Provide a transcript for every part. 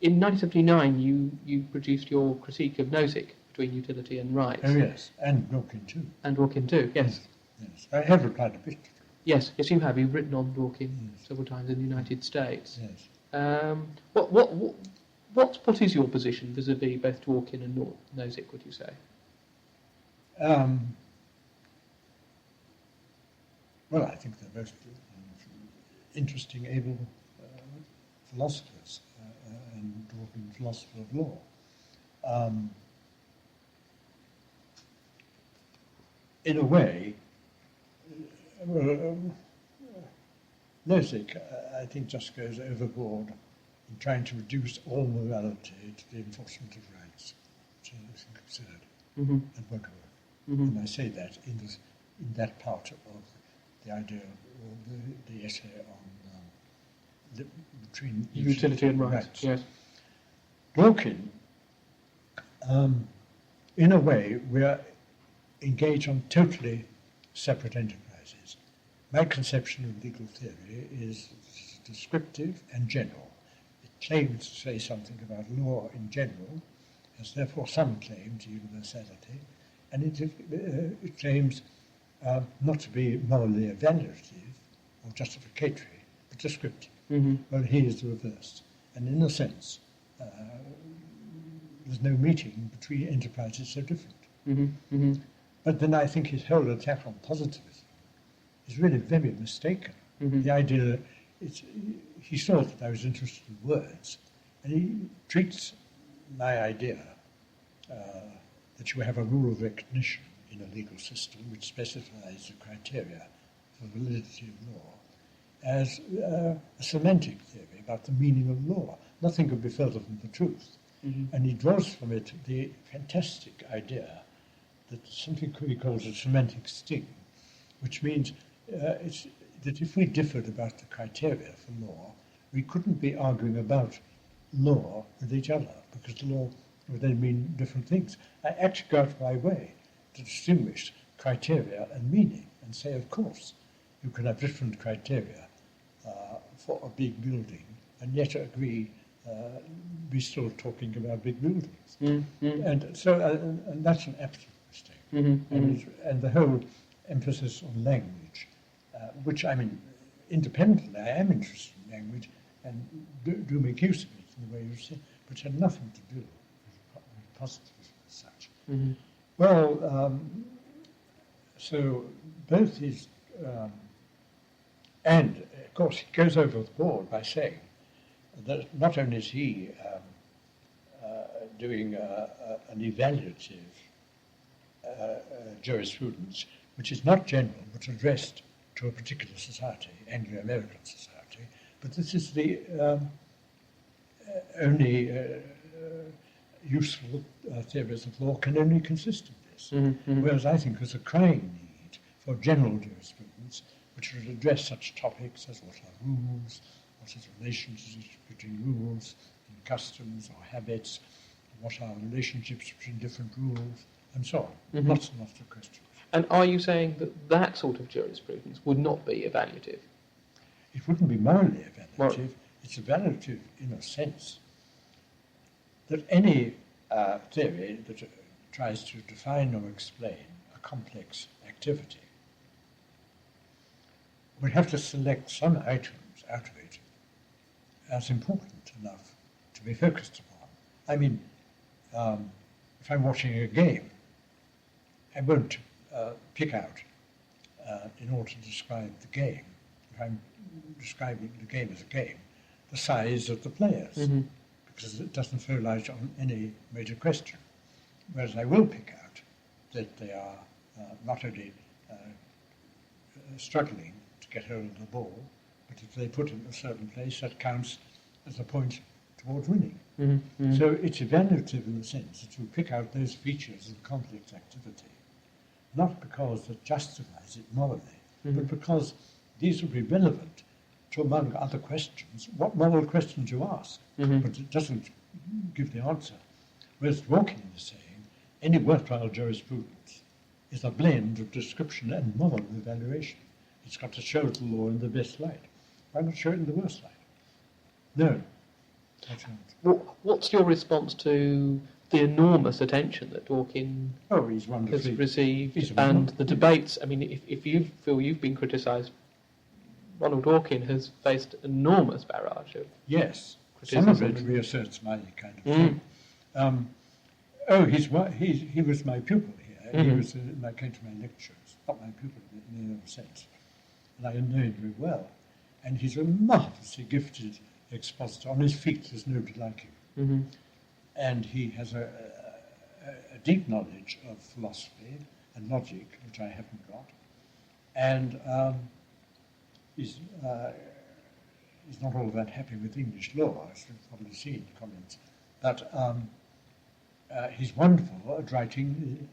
In 1979, you produced your critique of Nozick, Between Utility and Right. Oh yes, and Dworkin too. And Dworkin too, yes. Yes, I have replied a bit. Yes, you have. You've written on Dworkin several times in the United States. Yes. What is your position vis-à-vis both Dworkin and Nozick, would you say? Well, I think they're both interesting, able philosophers, and Dworkin, philosopher of law. In a way, Nozick, I think, just goes overboard in trying to reduce all morality to the enforcement of rights, which is absurd and won't work. And I say that in that part of the idea of the essay on between utility and rights. Yes. Dworkin, in a way, we are engaged on totally separate enterprises. My conception of legal theory is descriptive and general. It claims to say something about law in general, has therefore some claim to universality, and it claims not to be morally evaluative or justificatory, but descriptive. Well, he is the reverse. And in a sense, there's no meeting between enterprises so different. But then I think his whole attack on positivism is really very mistaken. The idea that he thought that I was interested in words, and he treats my idea that you have a rule of recognition in a legal system which specifies the criteria for validity of law as a semantic theory about the meaning of law. Nothing could be further from the truth. And he draws from it the fantastic idea that something he calls a semantic sting, which means that if we differed about the criteria for law, we couldn't be arguing about law with each other, because the law would then mean different things. I actually go out of my way to distinguish criteria and meaning, and say, of course, you can have different criteria for a big building, and yet agree we're still talking about big buildings. And so, and that's an absolute mistake. And the whole emphasis on language, which, I mean, independently, I am interested in language, and do make use of it in the way you say, but had nothing to do with positivism as such. Well, so both his, and of course he goes over the board by saying that not only is he doing an evaluative jurisprudence, which is not general but addressed to a particular society, Anglo-American society, but this is the only useful theories of law can only consist of this. Whereas I think there's a crying need for general jurisprudence which would address such topics as what are rules, what is relations between rules and customs or habits, what are relationships between different rules, and so on. Lots and lots of questions. And are you saying that that sort of jurisprudence would not be evaluative? It wouldn't be morally evaluative. It's evaluative in a sense that any theory that tries to define or explain a complex activity would have to select some items out of it as important enough to be focused upon. I mean, if I'm watching a game, I won't pick out, in order to describe the game, if I'm describing the game as a game, the size of the players, because it doesn't throw light on any major question. Whereas I will pick out that they are not only struggling to get hold of the ball, but if they put it in a certain place, that counts as a point towards winning. So it's evaluative in the sense that you pick out those features of complex activity, not because it justifies it morally, but because these will be relevant to, among other questions, what moral questions you ask, but it doesn't give the answer. Whereas Dworkin is saying, any worthwhile jurisprudence is a blend of description and moral evaluation. It's got to show the law in the best light. Why not show it in the worst light? No. That's right. What's your response to the enormous attention that Dworkin Oh, he's has wonderfully. received He's and wonderful. the debates? I mean, if you feel you've been criticised, Ronald Dworkin has faced enormous barrage of Yes, some of criticism. it reasserts my kind of thing. He was my pupil here. He was I came to my lectures, not my pupil in any other sense, and I know him very well. And he's a marvelously gifted expositor. On his feet, there's nobody like him. And he has a deep knowledge of philosophy and logic, which I haven't got. And he's not all that happy with English law, as you've probably seen comments. But he's wonderful at writing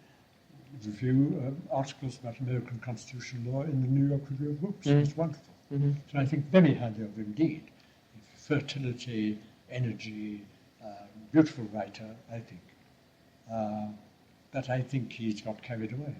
review articles about American constitutional law in the New York Review of Books. It's wonderful. So I think very highly of him indeed. Fertility, energy, beautiful writer, I think. But I think he's got carried away.